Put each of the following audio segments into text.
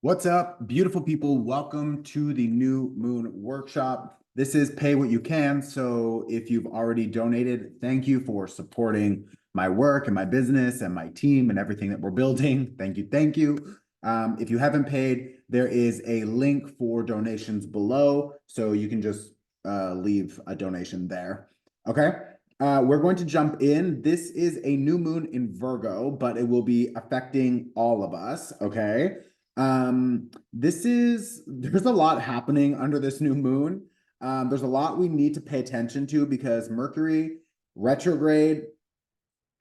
What's up, beautiful people? Welcome to the New Moon Workshop. This is pay what you can. So if you've already donated, thank you for supporting my work and my business and my team and everything that we're building. Thank you. Thank you. If you haven't paid, there is a link for donations below. So you can just leave a donation there. Okay. We're going to jump in. This is a new moon in Virgo, but it will be affecting all of us. Okay. There's a lot happening under this new moon. There's a lot we need to pay attention to because Mercury retrograde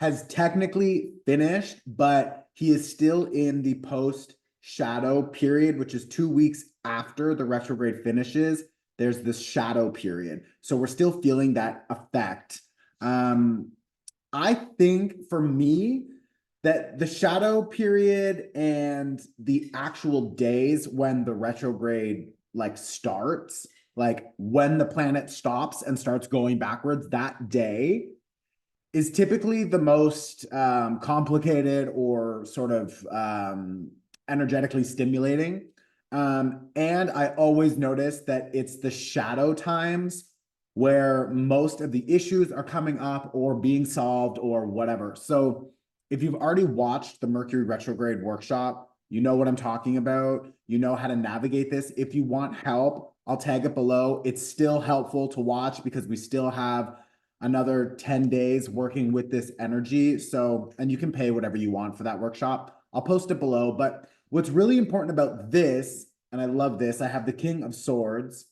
has technically finished, but he is still in the post shadow period, which is 2 weeks after the retrograde finishes. There's this shadow period. So we're still feeling that effect. I think for me, that the shadow period and the actual days when the retrograde starts, like when the planet stops and starts going backwards, that day is typically the most complicated or sort of energetically stimulating. And I always notice that it's the shadow times where most of the issues are coming up or being solved or whatever. So if you've already watched the Mercury retrograde workshop, you know what I'm talking about. You know how to navigate this. If you want help, I'll tag it below. It's still helpful to watch because we still have another 10 days working with this energy. So, and you can pay whatever you want for that workshop. I'll post it below. But what's really important about this, and I love this, I have the King of Swords.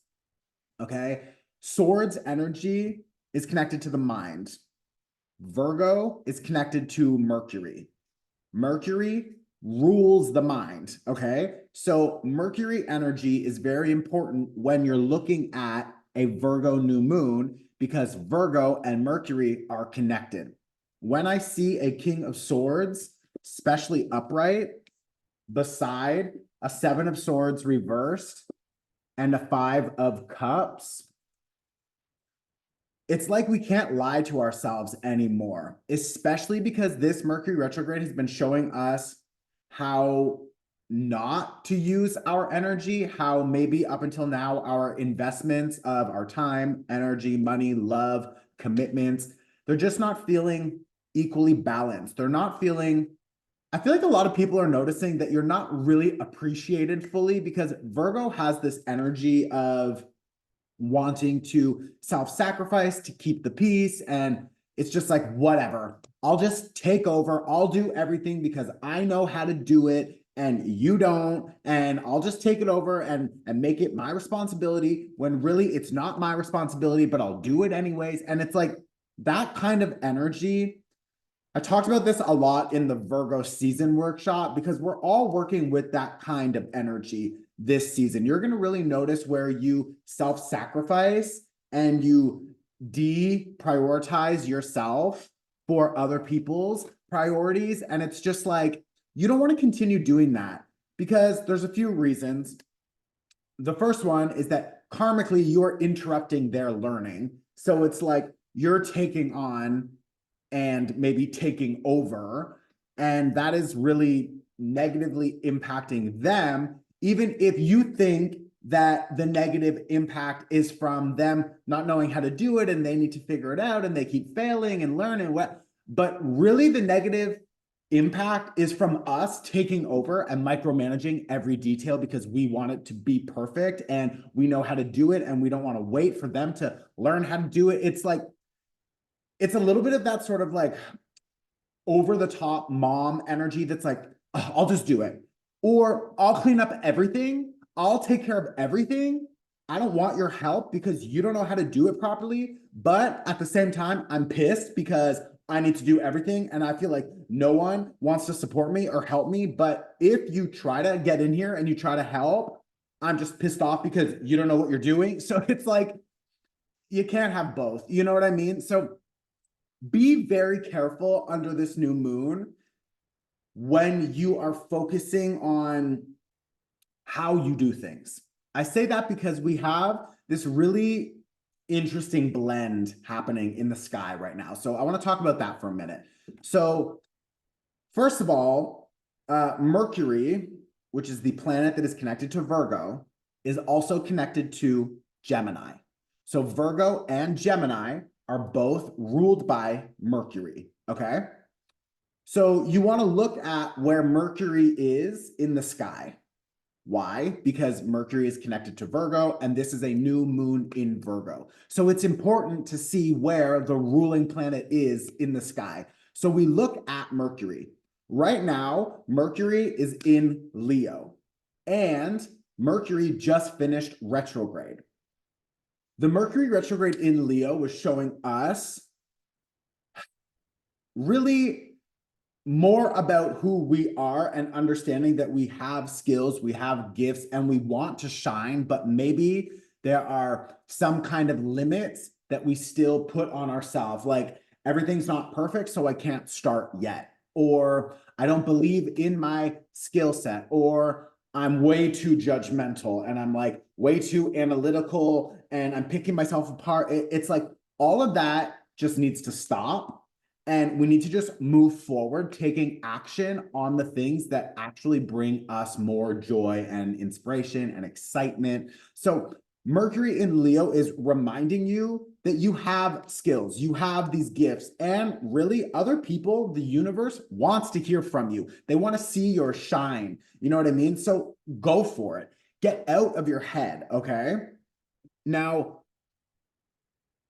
Okay. Swords energy is connected to the mind. Virgo is connected to Mercury. Mercury rules the mind, okay? So Mercury energy is very important when you're looking at a Virgo new moon because Virgo and Mercury are connected. When I see a King of Swords, especially upright, beside a Seven of Swords reversed and a Five of Cups, it's like we can't lie to ourselves anymore, especially because this Mercury retrograde has been showing us how not to use our energy, how maybe up until now, our investments of our time, energy, money, love, commitments, they're just not feeling equally balanced. They're not feeling, I feel like a lot of people are noticing that you're not really appreciated fully because Virgo has this energy of wanting to self-sacrifice to keep the peace. And it's just like, whatever, I'll just take over. I'll do everything because I know how to do it and you don't. And I'll just take it over and make it my responsibility when really it's not my responsibility, but I'll do it anyways. And it's like that kind of energy. I talked about this a lot in the Virgo season workshop because we're all working with that kind of energy this season. You're going to really notice where you self-sacrifice and you deprioritize yourself for other people's priorities. And it's just like, you don't want to continue doing that because there's a few reasons. The first one is that karmically you're interrupting their learning. So it's like you're taking on and maybe taking over, and that is really negatively impacting them, even if you think that the negative impact is from them not knowing how to do it and they need to figure it out and they keep failing and learning but really the negative impact is from us taking over and micromanaging every detail because we want it to be perfect and we know how to do it and we don't want to wait for them to learn how to do it. It's like, it's a little bit of that sort of like over the top mom energy that's like, "Ugh, I'll just do it. Or I'll clean up everything. I'll take care of everything. I don't want your help because you don't know how to do it properly. But at the same time, I'm pissed because I need to do everything. And I feel like no one wants to support me or help me. But if you try to get in here and you try to help, I'm just pissed off because you don't know what you're doing." So it's like, you can't have both. You know what I mean? So be very careful under this new moon when you are focusing on how you do things. I say that because we have this really interesting blend happening in the sky right now. So I want to talk about that for a minute. So first of all, Mercury which is the planet that is connected to Virgo, is also connected to Gemini. So Virgo and Gemini are both ruled by Mercury, okay? So you want to look at where Mercury is in the sky. Why? Because Mercury is connected to Virgo, and this is a new moon in Virgo. So it's important to see where the ruling planet is in the sky. So we look at Mercury. Right now, Mercury is in Leo, and Mercury just finished retrograde. The Mercury retrograde in Leo was showing us really more about who we are and understanding that we have skills, we have gifts, and we want to shine, but maybe there are some kind of limits that we still put on ourselves. Like, everything's not perfect, so I can't start yet. Or I don't believe in my skill set, or I'm way too judgmental and I'm like way too analytical and I'm picking myself apart. It's like all of that just needs to stop. And we need to just move forward, taking action on the things that actually bring us more joy and inspiration and excitement. So Mercury in Leo is reminding you that you have skills, you have these gifts, and really other people, the universe wants to hear from you. They want to see your shine. You know what I mean? So go for it. Get out of your head, okay? Now,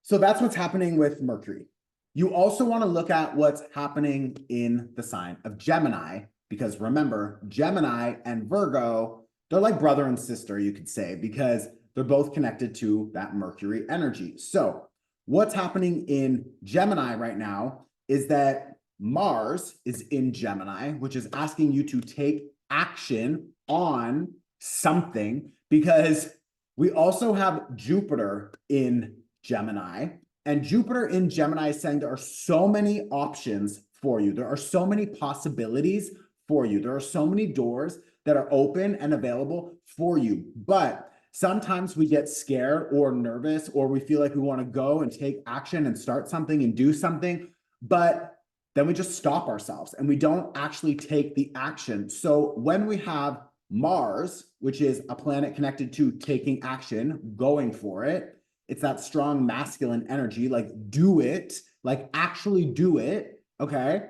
so that's what's happening with Mercury. You also want to look at what's happening in the sign of Gemini, because remember, Gemini and Virgo, they're like brother and sister, you could say, because they're both connected to that Mercury energy. So what's happening in Gemini right now is that Mars is in Gemini, which is asking you to take action on something, because we also have Jupiter in Gemini. And Jupiter in Gemini is saying there are so many options for you. There are so many possibilities for you. There are so many doors that are open and available for you. But sometimes we get scared or nervous, or we feel like we want to go and take action and start something and do something, but then we just stop ourselves and we don't actually take the action. So when we have Mars, which is a planet connected to taking action, going for it, it's that strong masculine energy, like do it, like actually do it, okay?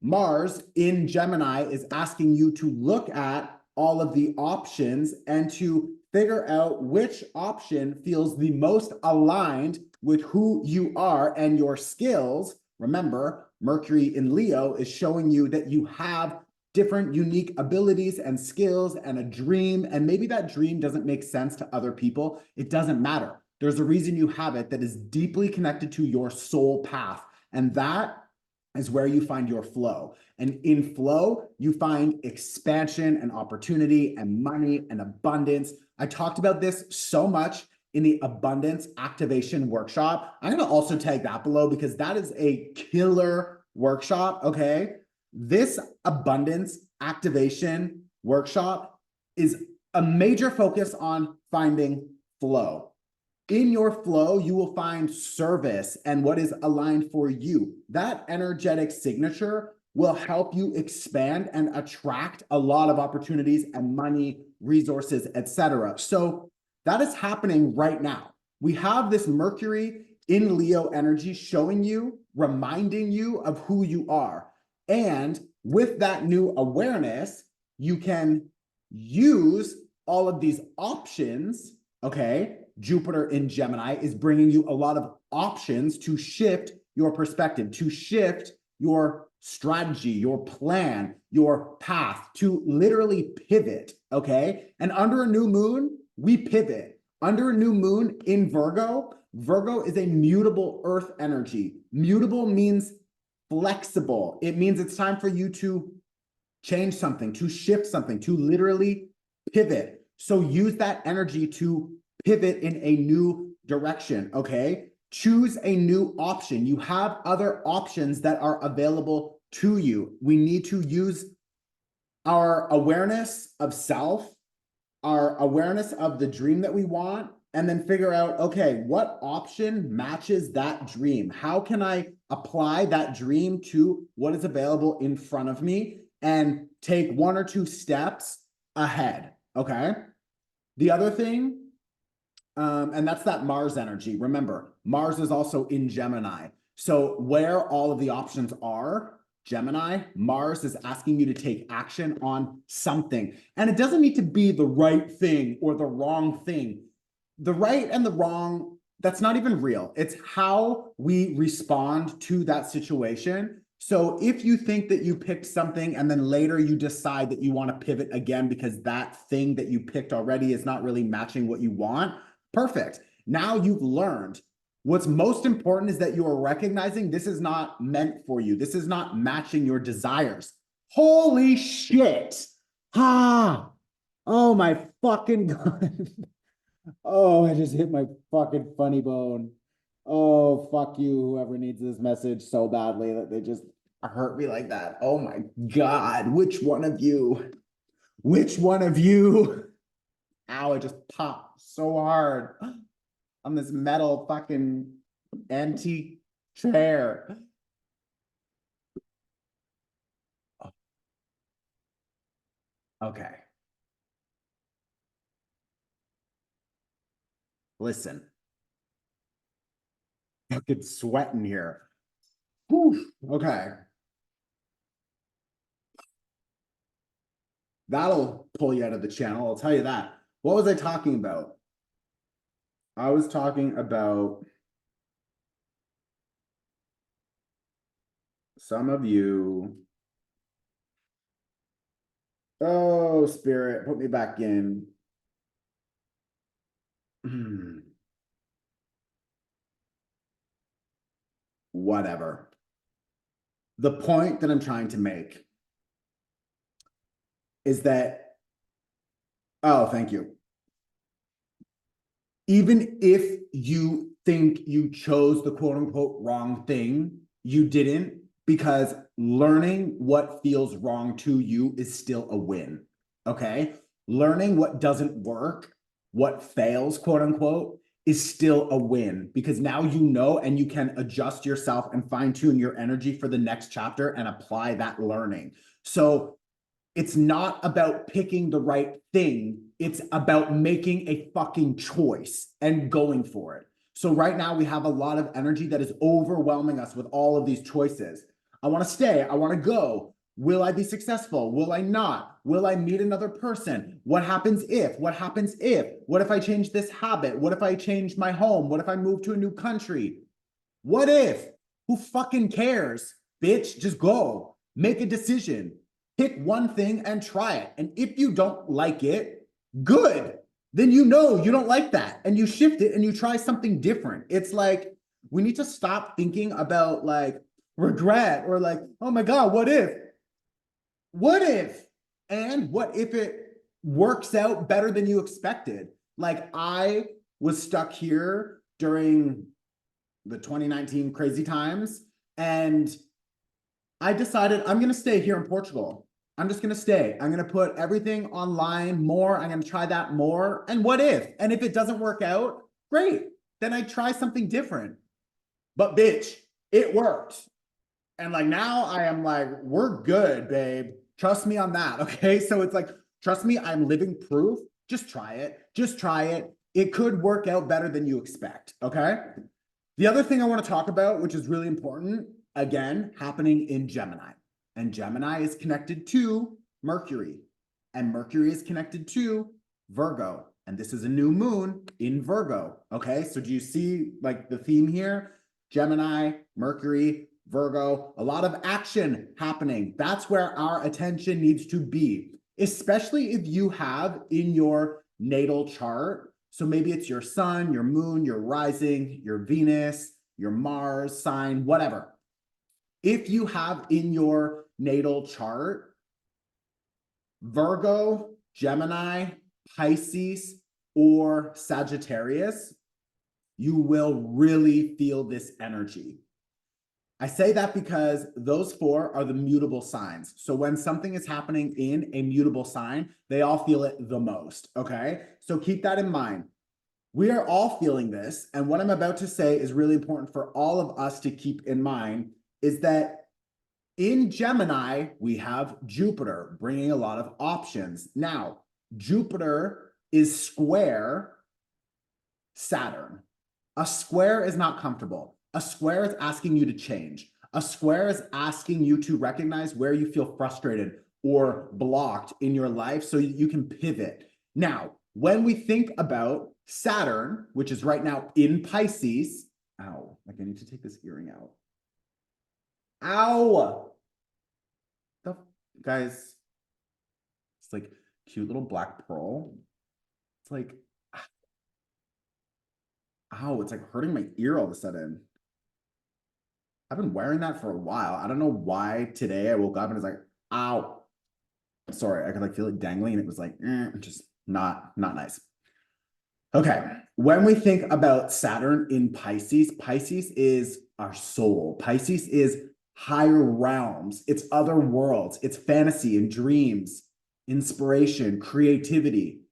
Mars in Gemini is asking you to look at all of the options and to figure out which option feels the most aligned with who you are and your skills. Remember, Mercury in Leo is showing you that you have different unique abilities and skills and a dream, and maybe that dream doesn't make sense to other people. It doesn't matter. There's a reason you have it that is deeply connected to your soul path. And that is where you find your flow. And in flow, you find expansion and opportunity and money and abundance. I talked about this so much in the Abundance Activation Workshop. I'm going to also tag that below because that is a killer workshop, okay? This Abundance Activation Workshop is a major focus on finding flow. In your flow, you will find service and what is aligned for you. That energetic signature will help you expand and attract a lot of opportunities and money, resources, etc. So that is happening right now. We have this Mercury in Leo energy showing you, reminding you of who you are. And with that new awareness, you can use all of these options, okay? Jupiter in Gemini is bringing you a lot of options to shift your perspective, to shift your strategy, your plan, your path, to literally pivot, okay? And under a new moon, we pivot. Under a new moon in Virgo, Virgo is a mutable earth energy. Mutable means flexible. It means it's time for you to change something, to shift something, to literally pivot. So use that energy to pivot in a new direction, okay? Choose a new option. You have other options that are available to you. We need to use our awareness of self, our awareness of the dream that we want, and then figure out, okay, what option matches that dream? How can I apply that dream to what is available in front of me and take one or two steps ahead, okay? The other thing, and that's that Mars energy. Remember, Mars is also in Gemini. So where all of the options are, Gemini, Mars is asking you to take action on something. And it doesn't need to be the right thing or the wrong thing. The right and the wrong, that's not even real. It's how we respond to that situation. So if you think that you picked something and then later you decide that you want to pivot again because that thing that you picked already is not really matching what you want, perfect. Now you've learned. What's most important is that you are recognizing this is not meant for you. This is not matching your desires. Holy shit. Ah, oh my fucking God. Oh, I just hit my fucking funny bone. Oh, fuck you, whoever needs this message so badly that they just hurt me like that. Oh my God, which one of you? Which one of you? Ow, it just popped so hard on this metal fucking antique chair. Okay, listen, fucking sweating here. Whew. Okay, that'll pull you out of the channel, I'll tell you that. What was I talking about? I was talking about some of you. Oh, spirit, put me back in. Whatever. The point that I'm trying to make is that, oh, thank you. Even if you think you chose the quote unquote wrong thing, you didn't, because learning what feels wrong to you is still a win. Okay. Learning what doesn't work, what fails, quote unquote, is still a win because now you know and you can adjust yourself and fine tune your energy for the next chapter and apply that learning. So it's not about picking the right thing. It's about making a fucking choice and going for it. So right now we have a lot of energy that is overwhelming us with all of these choices. I want to stay. I want to go. Will I be successful? Will I not? Will I meet another person? What happens if? What happens if? What if I change this habit? What if I change my home? What if I move to a new country? What if? Who fucking cares? Bitch, just go. Make a decision. Pick one thing and try it. And if you don't like it, good. Then you know you don't like that and you shift it and you try something different. It's like we need to stop thinking about like regret or like, oh my God, what if? What if? And what if it works out better than you expected? Like I was stuck here during the 2019 crazy times. And I decided I'm going to stay here in Portugal. I'm just going to stay. I'm going to put everything online more. I'm going to try that more. And what if? And if it doesn't work out, great. Then I try something different. But bitch, it worked. And like now I am like, we're good, babe. Trust me on that. Okay. So it's like, trust me, I'm living proof. Just try it. Just try it. It could work out better than you expect. Okay. The other thing I want to talk about, which is really important, again, happening in Gemini. And Gemini is connected to Mercury. And Mercury is connected to Virgo. And this is a new moon in Virgo. Okay, so do you see like the theme here? Gemini, Mercury, Virgo, a lot of action happening. That's where our attention needs to be, especially if you have in your natal chart. So maybe it's your sun, your moon, your rising, your Venus, your Mars sign, whatever. If you have in your natal chart Virgo, Gemini, Pisces, or Sagittarius, you will really feel this energy. I say that because those four are the mutable signs. So when something is happening in a mutable sign, they all feel it the most, okay? So keep that in mind. We are all feeling this, and what I'm about to say is really important for all of us to keep in mind is that in Gemini, we have Jupiter bringing a lot of options. Now, Jupiter is square Saturn. A square is not comfortable. A square is asking you to change. A square is asking you to recognize where you feel frustrated or blocked in your life so you can pivot. Now, when we think about Saturn, which is right now in Pisces, ow, like I need to take this earring out. Ow! Guys, it's like cute little black pearl. It's like, ow, it's like hurting my ear all of a sudden. I've been wearing that for a while. I don't know why today I woke up and it's like, ow. Sorry, I could like feel it dangling and it was like, just not nice. Okay, when we think about Saturn in Pisces, Pisces is our soul. Pisces is higher realms, it's other worlds, it's fantasy and dreams, inspiration, creativity.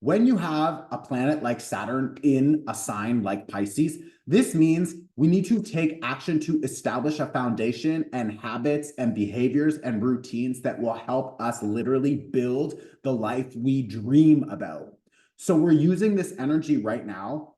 When you have a planet like Saturn in a sign like Pisces, this means we need to take action to establish a foundation and habits and behaviors and routines that will help us literally build the life we dream about. So we're using this energy right now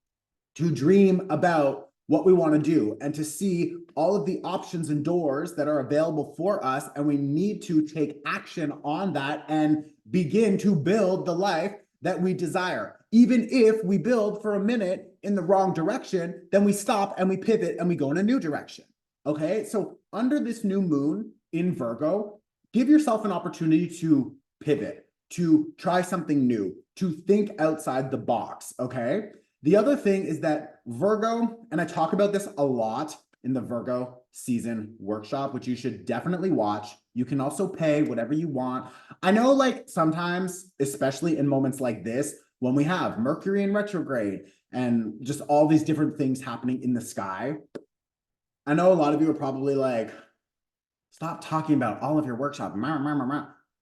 to dream about what we want to do and to see all of the options and doors that are available for us. And we need to take action on that and begin to build the life that we desire. Even if we build for a minute in the wrong direction, then we stop and we pivot and we go in a new direction. Okay, so under this new moon in Virgo, give yourself an opportunity to pivot, to try something new, to think outside the box. Okay, the other thing is that Virgo, and I talk about this a lot in the Virgo season workshop, which you should definitely watch. You can also pay whatever you want. I know, like, sometimes, especially in moments like this, when we have Mercury in retrograde and just all these different things happening in the sky, I know a lot of you are probably like, stop talking about all of your workshop,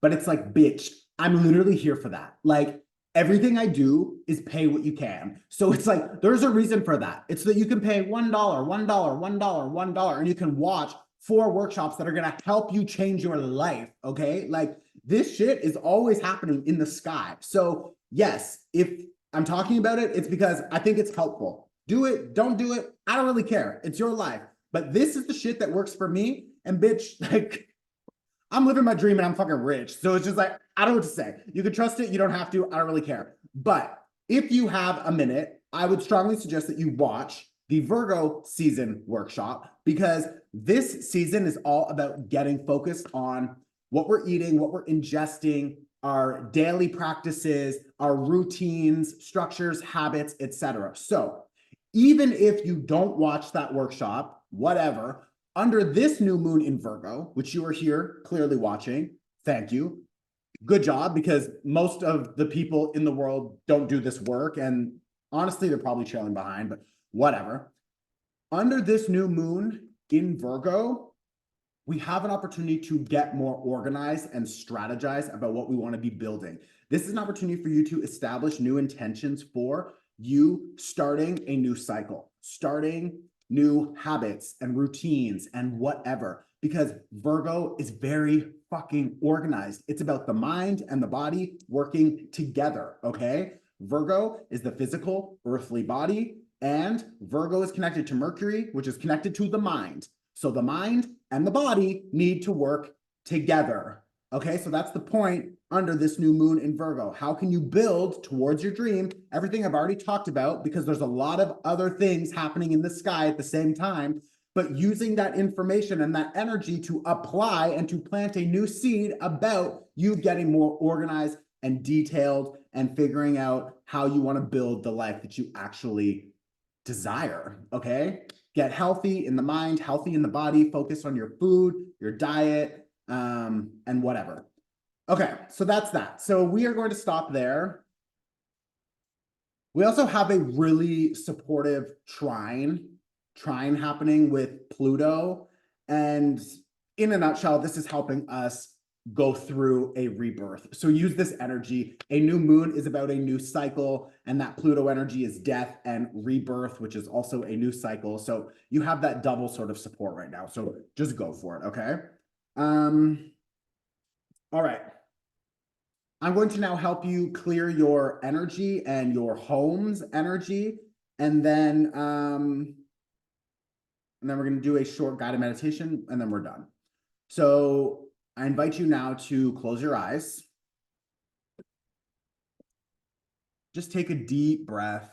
but it's like, bitch, I'm literally here for that. Like, everything I do is pay what you can. So it's like, there's a reason for that. It's that you can pay $1, $1, $1, $1, and you can watch 4 workshops that are going to help you change your life. Okay. Like, this shit is always happening in the sky. So yes, if I'm talking about it, it's because I think it's helpful. Do it, don't do it. I don't really care. It's your life. But this is the shit that works for me. And bitch, like, I'm living my dream and I'm fucking rich. So it's just like, I don't know what to say. You can trust it. You don't have to. I don't really care. But if you have a minute, I would strongly suggest that you watch the Virgo season workshop, because this season is all about getting focused on what we're eating, what we're ingesting, our daily practices, our routines, structures, habits, etc. So even if you don't watch that workshop, whatever, under this new moon in Virgo, which you are here clearly watching, thank you. Good job, because most of the people in the world don't do this work. And honestly, they're probably trailing behind, but whatever. Under this new moon in Virgo, we have an opportunity to get more organized and strategize about what we want to be building. This is an opportunity for you to establish new intentions for you starting a new cycle, starting new habits and routines and whatever, because Virgo is very fucking organized. It's about the mind and the body working together, okay? Virgo is the physical, earthly body, and Virgo is connected to Mercury, which is connected to the mind. So the mind and the body need to work together. Okay, so that's the point under this new moon in Virgo. How can you build towards your dream? Everything I've already talked about, because there's a lot of other things happening in the sky at the same time, but using that information and that energy to apply and to plant a new seed about you getting more organized and detailed and figuring out how you want to build the life that you actually desire. Okay, get healthy in the mind, healthy in the body, focus on your food, your diet, and whatever. Okay, so that's that. So we are going to stop there. We also have a really supportive trine happening with Pluto. And in a nutshell, this is helping us go through a rebirth. So use this energy. A new moon is about a new cycle, and that Pluto energy is death and rebirth, which is also a new cycle. So you have that double sort of support right now. So just go for it, okay? All right. I'm going to now help you clear your energy and your home's energy. And then we're going to do a short guided meditation, and then we're done. So I invite you now to close your eyes. Just take a deep breath.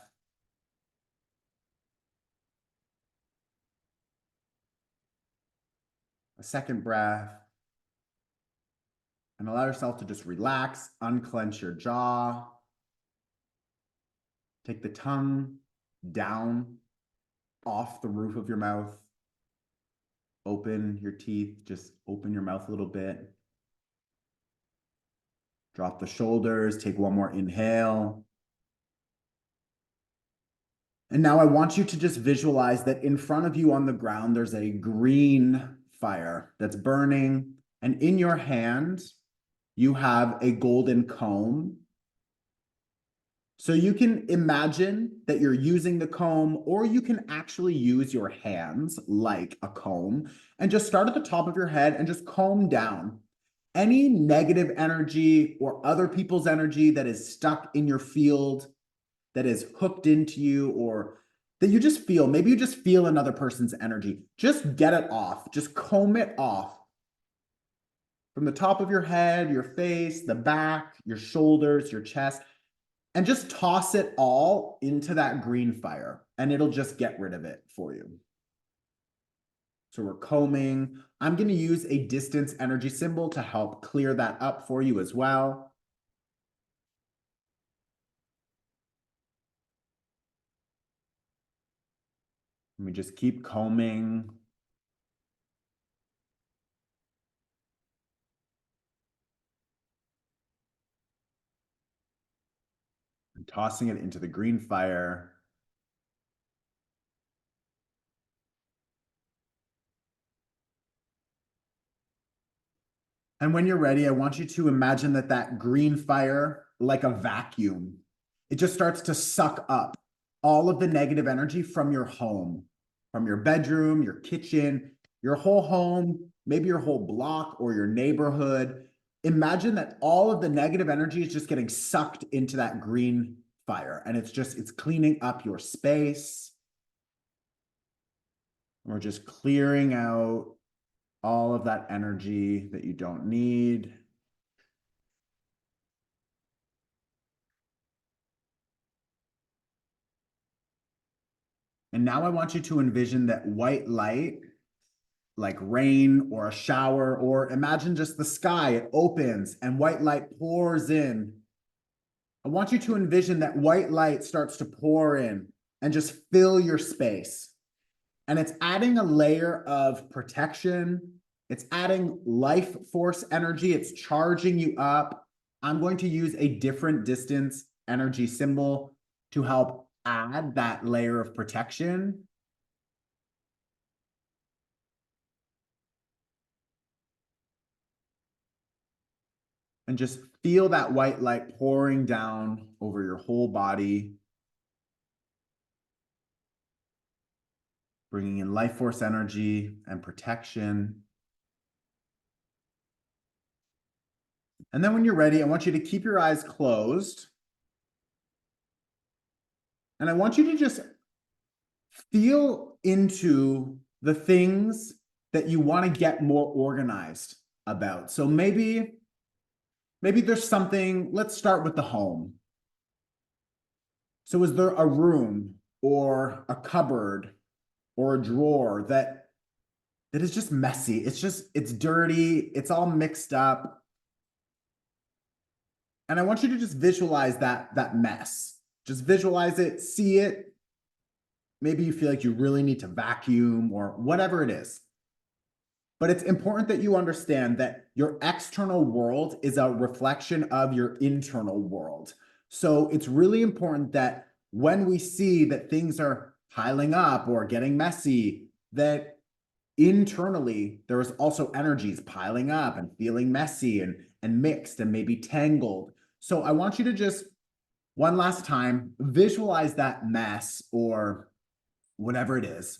A second breath. And allow yourself to just relax, unclench your jaw. Take the tongue down off the roof of your mouth. Open your teeth, just open your mouth a little bit. Drop the shoulders, take one more inhale. And now I want you to just visualize that in front of you on the ground, there's a green fire that's burning. And in your hand, you have a golden comb. So you can imagine that you're using the comb, or you can actually use your hands like a comb and just start at the top of your head and just comb down any negative energy or other people's energy that is stuck in your field, that is hooked into you, or that you just feel. Maybe you just feel another person's energy. Just get it off. Just comb it off. From the top of your head, your face, the back, your shoulders, your chest, and just toss it all into that green fire, and it'll just get rid of it for you. So we're combing. I'm going to use a distance energy symbol to help clear that up for you as well. And we just keep combing. And tossing it into the green fire. And when you're ready, I want you to imagine that green fire, like a vacuum, it just starts to suck up all of the negative energy from your home, from your bedroom, your kitchen, your whole home, maybe your whole block or your neighborhood. Imagine that all of the negative energy is just getting sucked into that green fire, and it's cleaning up your space. And we're just clearing out all of that energy that you don't need. And now I want you to envision that white light, like rain or a shower, or imagine just the sky, it opens and white light pours in. I want you to envision that white light starts to pour in and just fill your space. And it's adding a layer of protection. It's adding life force energy. It's charging you up. I'm going to use a different distance energy symbol to help add that layer of protection. And just feel that white light pouring down over your whole body, bringing in life force energy and protection. And then when you're ready, I want you to keep your eyes closed. And I want you to just feel into the things that you want to get more organized about. So maybe there's something, let's start with the home. So is there a room or a cupboard or a drawer that is just messy? It's dirty, it's all mixed up. And I want you to just visualize that mess. Just visualize it, see it. Maybe you feel like you really need to vacuum or whatever it is. But it's important that you understand that your external world is a reflection of your internal world. So it's really important that when we see that things are piling up or getting messy, that internally there is also energies piling up and feeling messy and mixed and maybe tangled. So I want you to just, one last time, visualize that mess or whatever it is.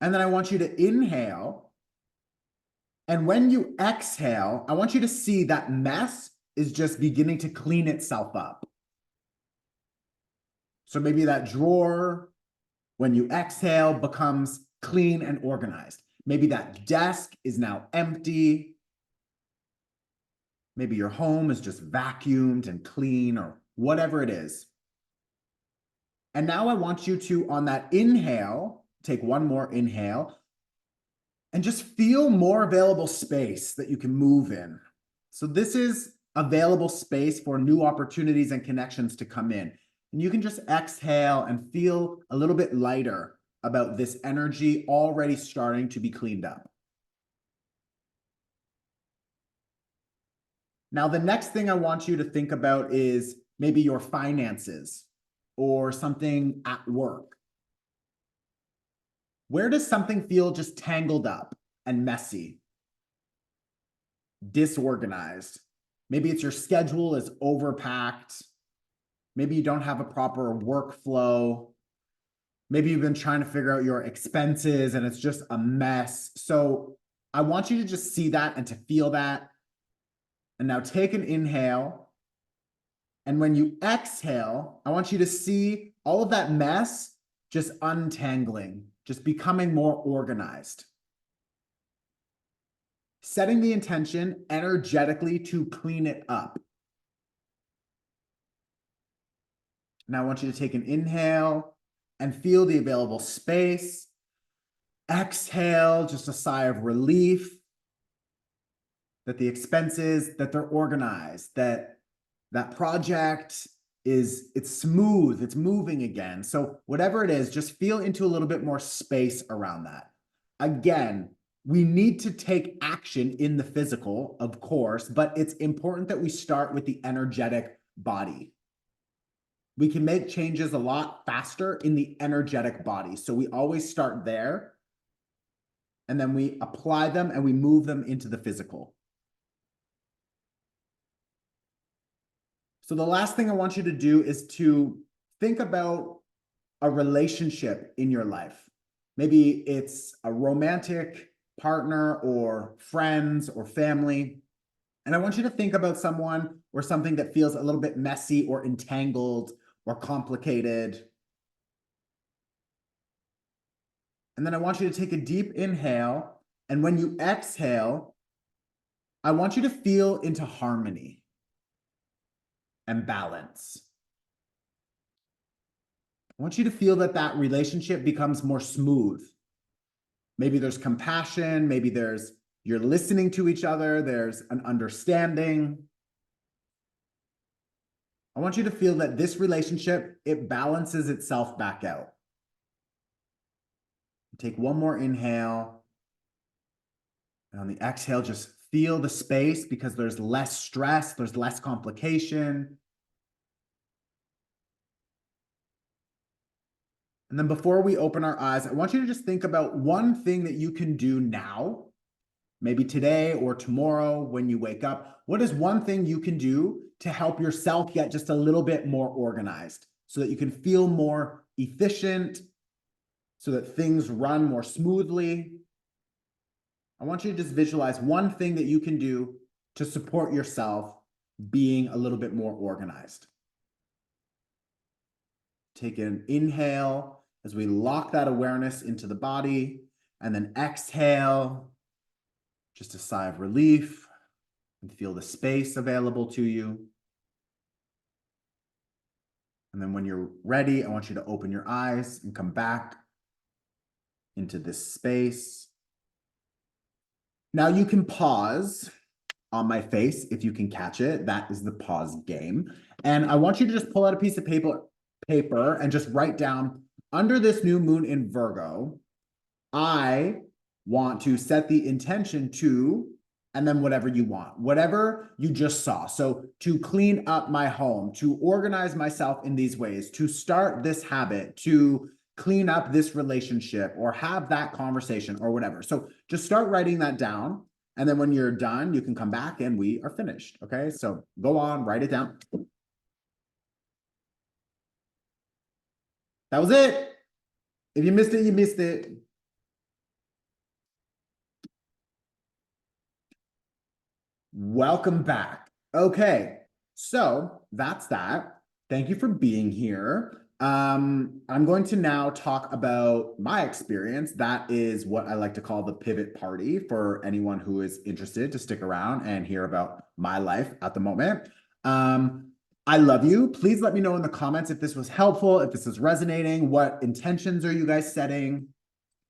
And then I want you to inhale And when you exhale, I want you to see that mess is just beginning to clean itself up. So maybe that drawer, when you exhale, becomes clean and organized. Maybe that desk is now empty. Maybe your home is just vacuumed and clean, or whatever it is. And now I want you to, on that inhale, take one more inhale, and just feel more available space that you can move in. So this is available space for new opportunities and connections to come in. And you can just exhale and feel a little bit lighter about this energy already starting to be cleaned up. Now, the next thing I want you to think about is maybe your finances or something at work. Where does something feel just tangled up and messy, disorganized? Maybe it's your schedule is overpacked. Maybe you don't have a proper workflow. Maybe you've been trying to figure out your expenses and it's just a mess. So I want you to just see that and to feel that. And now take an inhale. And when you exhale, I want you to see all of that mess just untangling, just becoming more organized. Setting the intention energetically to clean it up. Now I want you to take an inhale and feel the available space. Exhale, just a sigh of relief that the expenses, that they're organized, that project it's smooth, it's moving again. So whatever it is, just feel into a little bit more space around that. Again, we need to take action in the physical, of course, but it's important that we start with the energetic body. We can make changes a lot faster in the energetic body. So we always start there, and then we apply them and we move them into the physical. So the last thing I want you to do is to think about a relationship in your life. Maybe it's a romantic partner or friends or family. And I want you to think about someone or something that feels a little bit messy or entangled or complicated. And then I want you to take a deep inhale. And when you exhale, I want you to feel into harmony and balance. I want you to feel that that relationship becomes more smooth. Maybe there's compassion, maybe you're listening to each other, there's an understanding. I want you to feel that this relationship, it balances itself back out. Take one more inhale. And on the exhale, just feel the space because there's less stress, there's less complication. And then before we open our eyes, I want you to just think about one thing that you can do now, maybe today or tomorrow when you wake up. What is one thing you can do to help yourself get just a little bit more organized so that you can feel more efficient, so that things run more smoothly? I want you to just visualize one thing that you can do to support yourself being a little bit more organized. Take an inhale as we lock that awareness into the body, and then exhale, just a sigh of relief, and feel the space available to you. And then when you're ready, I want you to open your eyes and come back into this space. Now you can pause on my face if you can catch it. That is the pause game. And I want you to just pull out a piece of paper and just write down, under this new moon in Virgo, I want to set the intention to, and then whatever you want, whatever you just saw. So to clean up my home, to organize myself in these ways, to start this habit, to clean up this relationship, or have that conversation, or whatever. So just start writing that down. And then when you're done, you can come back and we are finished. Okay, so go on, write it down. That was it. If you missed it, you missed it. Welcome back. Okay, so that's that. Thank you for being here. I'm going to now talk about my experience. That is what I like to call the pivot party for anyone who is interested to stick around and hear about my life at the moment. I love you. Please let me know in the comments if this was helpful, if this is resonating, what intentions are you guys setting?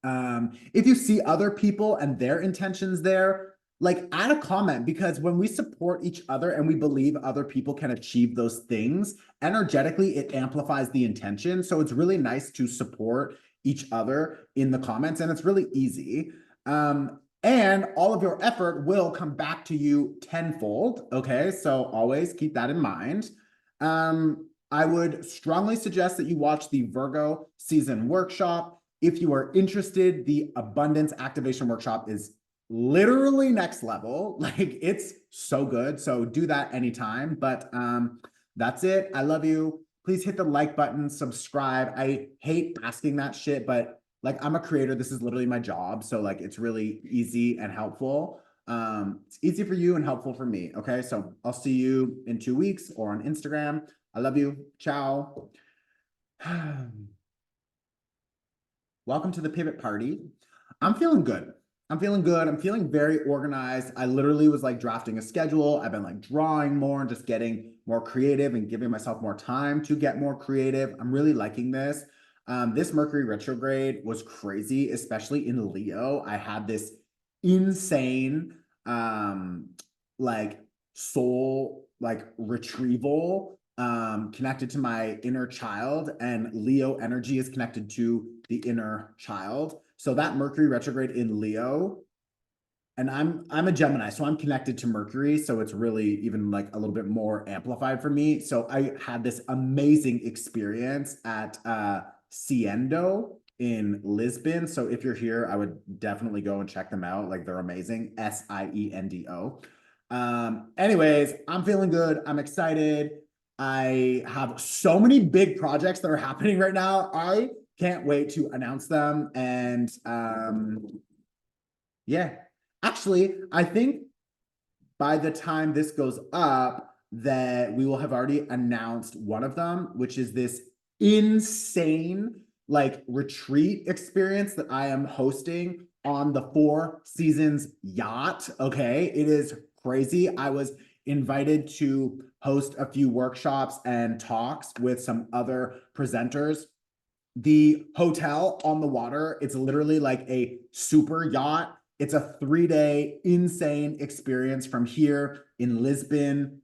If you see other people and their intentions there, like add a comment, because when we support each other and we believe other people can achieve those things, energetically, it amplifies the intention. So it's really nice to support each other in the comments, and it's really easy. And all of your effort will come back to you tenfold. Okay, so always keep that in mind. I would strongly suggest that you watch the Virgo SZN Workshop. If you are interested, the Abundance Activation Workshop is literally next level. Like, it's so good. So do that anytime. But that's it. I love you. Please hit the like button, subscribe. I hate asking that shit, but like, I'm a creator. This is literally my job. So like, it's really easy and helpful. It's easy for you and helpful for me. Okay. So I'll see you in 2 weeks or on Instagram. I love you. Ciao. Welcome to the pivot party. I'm feeling good. I'm feeling good. I'm feeling very organized. I literally was like drafting a schedule. I've been like drawing more and just getting more creative and giving myself more time to get more creative. I'm really liking this. This Mercury retrograde was crazy, especially in Leo. I had this insane like soul like retrieval connected to my inner child, and Leo energy is connected to the inner child. So that Mercury retrograde in Leo, and I'm a Gemini, so I'm connected to Mercury, so it's really even like a little bit more amplified for me. So I had this amazing experience at Siendo in Lisbon. So if you're here, I would definitely go and check them out. Like, they're amazing. Siendo. Anyways, I'm feeling good. I'm excited. I have so many big projects that are happening right now. I can't wait to announce them. And yeah, actually, I think by the time this goes up, that we will have already announced one of them, which is this insane like retreat experience that I am hosting on the Four Seasons yacht. Okay, it is crazy. I was invited to host a few workshops and talks with some other presenters. The hotel on the water, it's literally like a super yacht. It's a 3-day insane experience from here in Lisbon.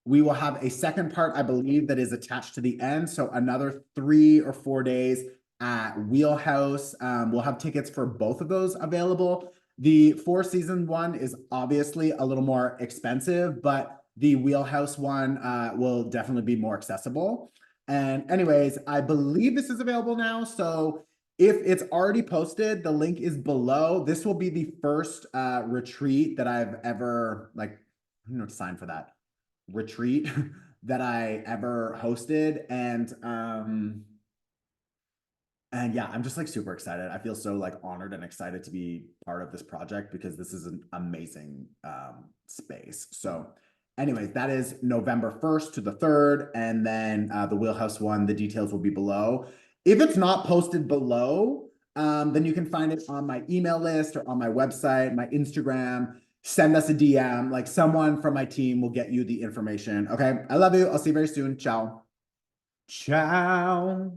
We will have a second part, I believe, that is attached to the end. So another 3 or 4 days at Wheelhouse. We'll have tickets for both of those available. The Four Season one is obviously a little more expensive, but the Wheelhouse one will definitely be more accessible. And anyways, I believe this is available now. So if it's already posted, the link is below. This will be the first retreat that I've ever, like, I don't know to sign for that retreat that I ever hosted. And yeah, I'm just like super excited. I feel so like honored and excited to be part of this project, because this is an amazing space. So anyways, that is November 1st to the 3rd. And then the Wheelhouse one, the details will be below. If it's not posted below, then you can find it on my email list or on my website, my Instagram. Send us a DM. Like, someone from my team will get you the information. Okay. I love you. I'll see you very soon. Ciao. Ciao.